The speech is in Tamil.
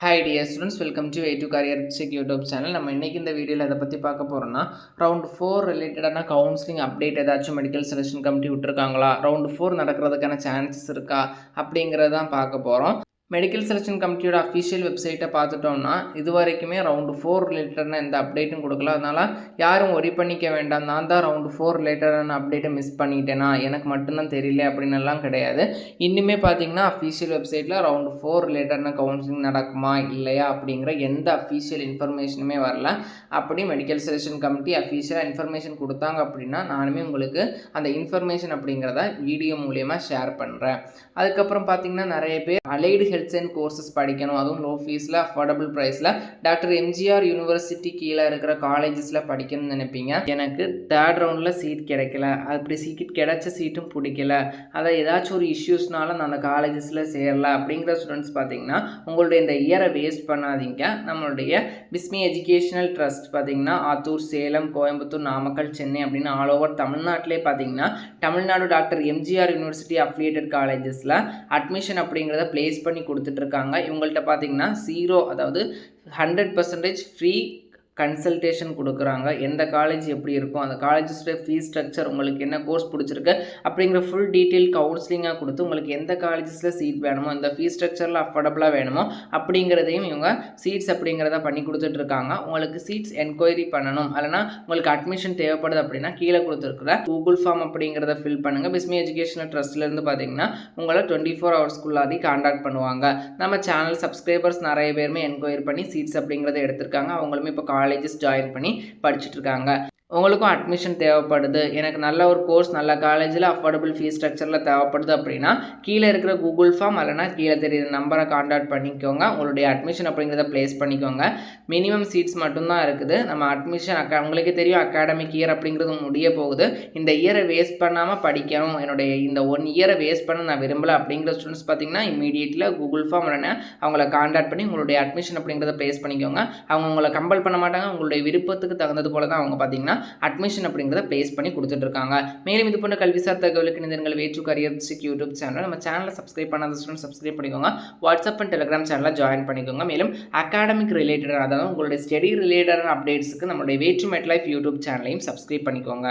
Hi dear students, welcome to A2 Career Check YouTube channel. நம்ம இன்னைக்கு இந்த வீடியோல எதை பத்தி பார்க்க போறோம்னா ரவுண்ட் 4 ரிலேட்டடான கவுன்சிலிங் அப்டேட் ஏதாச்சும் மெடிக்கல் செலெக்ஷன் கமிட்டி விட்டுருக்காங்களா, ரவுண்ட் 4 நடக்கிறதுக்கான சான்சஸ் இருக்கா அப்படிங்கறத தான் பார்க்க போறோம். மெடிக்கல் செலெக்ஷன் கமிட்டியோட அஃபிஷியல் வெப்சைட்டை பார்த்துட்டோம்னா இது வரைக்குமே ரவுண்டு 4 ரிலேட்டடான எந்த அப்டேட்டும் கொடுக்கல. அதனால் யாரும் ஒரி பண்ணிக்க வேண்டாம், நான் தான் ரவுண்டு 4 ரிலேட்டடான அப்டேட்டை மிஸ் பண்ணிட்டேனா, எனக்கு மட்டும்தான் தெரியல அப்படின்னுலாம் கிடையாது. இன்னுமே பார்த்தீங்கன்னா அஃபிஷியல் வெப்சைட்டில் ரவுண்டு 4 ரிலேட்டடான கவுன்சிலிங் நடக்குமா இல்லையா அப்படிங்கிற எந்த அஃபிஷியல் இன்ஃபர்மேஷனுமே வரல. அப்படி மெடிக்கல் செலெக்ஷன் கமிட்டி அஃபிஷியலாக இன்ஃபர்மேஷன் கொடுத்தாங்க அப்படின்னா நானுமே உங்களுக்கு அந்த இன்ஃபர்மேஷன் அப்படிங்கிறத வீடியோ மூலயமா ஷேர் பண்ணுறேன். அதுக்கப்புறம் பார்த்தீங்கன்னா நிறைய பேர் அலைடு ஹெல்த் அண்ட் கோர்சஸ் படிக்கணும், அதுவும் லோ ஃபீஸில் அஃபோர்டபுள் ப்ரைஸில் டாக்டர் எம்ஜிஆர் யூனிவர்சிட்டி கீழே இருக்கிற காலேஜஸில் படிக்கணும்னு நினைப்பீங்க. எனக்கு தேர்ட் ரவுண்டில் சீட் கிடைக்கல, அப்படி சீட் கிடைச்ச சீட்டும் பிடிக்கல, அதை ஏதாச்சும் ஒரு இஷ்யூஸ்னால நான் அந்த காலேஜஸில் சேரல அப்படிங்கிற ஸ்டூடெண்ட்ஸ் பார்த்தீங்கன்னா உங்களுடைய இந்த இயரை வேஸ்ட் பண்ணாதீங்க. நம்மளுடைய பிஸ்மி எஜுகேஷனல் ட்ரஸ்ட் பார்த்தீங்கன்னா ஆத்தூர், சேலம், கோயம்புத்தூர், நாமக்கல், சென்னை அப்படின்னு ஆல் ஓவர் தமிழ்நாட்டிலே பார்த்தீங்கன்னா Tamil Nadu doctor MGR university affiliated காலேஜஸில் அட்மிஷன் அப்படிங்கிறத ப்ளேஸ் பண்ணி கொடுத்துட்ருக்காங்க. இவங்கள்ட்ட பார்த்தீங்கன்னா 0, அதாவது 100% ஃப்ரீ கன்சல்டேஷன் கொடுக்குறாங்க. எந்த காலேஜ் எப்படி இருக்கும், அந்த காலேஜஸோட ஃபீஸ் ஸ்ட்ரக்சர், உங்களுக்கு என்ன கோர்ஸ் பிடிச்சிருக்கு அப்படிங்கிற ஃபுல் டீட்டெயில் கவுன்சிலிங்காக கொடுத்து உங்களுக்கு எந்த காலேஜஸில் சீட் வேணுமோ, இந்த ஃபீஸ் ஸ்ட்ரக்சரில் அஃபோர்டபுளாக வேணுமோ அப்படிங்கிறதையும் இவங்க சீட்ஸ் அப்படிங்கிறத பண்ணி கொடுத்துட்ருக்காங்க. உங்களுக்கு சீட்ஸ் என்கொயரி பண்ணணும், இல்லைனா உங்களுக்கு அட்மிஷன் தேவைப்படுது அப்படின்னா கீழே கொடுத்துருக்குற கூகுள் ஃபார்ம் அப்படிங்கிறத ஃபில் பண்ணுங்கள். பிஸ்மி எஜுகேஷனல் ட்ரஸ்ட்லேருந்து பார்த்தீங்கன்னா உங்களை 24 ஹவர்ஸ்க்குள்ளாடி கான்டாக்ட் பண்ணுவாங்க. நம்ம சேனல் சப்ஸ்கிரைபர்ஸ் நிறைய பேருமே என்கொயரி பண்ணி சீட்ஸ் அப்படிங்கிறத எடுத்திருக்காங்க. அவங்களுமே இப்போ காலேஜஸ் ஜாயின் பண்ணி படிச்சுட்டு இருக்காங்க. உங்களுக்கும் அட்மிஷன் தேவைப்படுது, எனக்கு நல்ல ஒரு கோர்ஸ் நல்ல காலேஜில் அஃபோர்டபுள் ஃபீஸ் ஸ்ட்ரக்சரில் தேவைப்படுது அப்படின்னா கீழே இருக்கிற கூகுள் ஃபார்ம் இல்லைனா கீழே தெரியுற நம்பரை கான்டாக்ட் பண்ணிக்கோங்க. உங்களுடைய அட்மிஷன் அப்படிங்கிறத ப்ளேஸ் பண்ணிக்கோங்க. மினிமம் சீட்ஸ் மட்டும்தான் இருக்குது. நம்ம அட்மிஷன் உங்களுக்கே தெரியும் அகாடமிக் இயர் அப்படிங்கிறது முடிய போகுது. இந்த இயரை வேஸ்ட் பண்ணாமல் படிக்கணும், என்னுடைய இந்த 1 இயரை வேஸ்ட் பண்ண நான் விரும்பலை அப்படிங்கிற ஸ்டூடெண்ட்ஸ் பார்த்தீங்கன்னா இமீடியட்டில் கூகுள் ஃபார்ம் இல்லைனா அவங்கள கான்டாக்ட் பண்ணி உங்களுடைய அட்மிஷன் அப்படிங்கிறத ப்ளேஸ் பண்ணிக்கோங்க. அவங்க உங்களை கம்பல் பண்ண மாட்டாங்க, உங்களுடைய விருப்பத்துக்கு தகுந்தது போல தான் அவங்க பார்த்தீங்கன்னா அட்மிஷன் அப்படிங்கிறத ப்ளேஸ் பண்ணி கொடுத்துட்டு இருக்காங்க. மேலும் இது போன்ற கல்விசார் தகவலுக்கு நீங்கள் A2 Career Check YouTube channel நம்ம சேனலை சப்ஸ்கிரைப் பண்ணாத ஸ்டூடெண்ட் சப்ஸ்கிரைப் பண்ணிக்கோங்க. வாட்ஸ்அப் அண்ட் டெலிகிராம் சேனலில் ஜாயின் பண்ணிக்கோங்க. மேலும் அகாடமிக் ரிலேட்டடாக, அதாவது உங்களுடைய ஸ்டடி ரிலேட்டடான அப்டேட்ஸுக்கு நம்மளுடைய A2 MetLife யூடியூப் சேனலையும் சப்ஸ்கிரைப் பண்ணிக்கோங்க.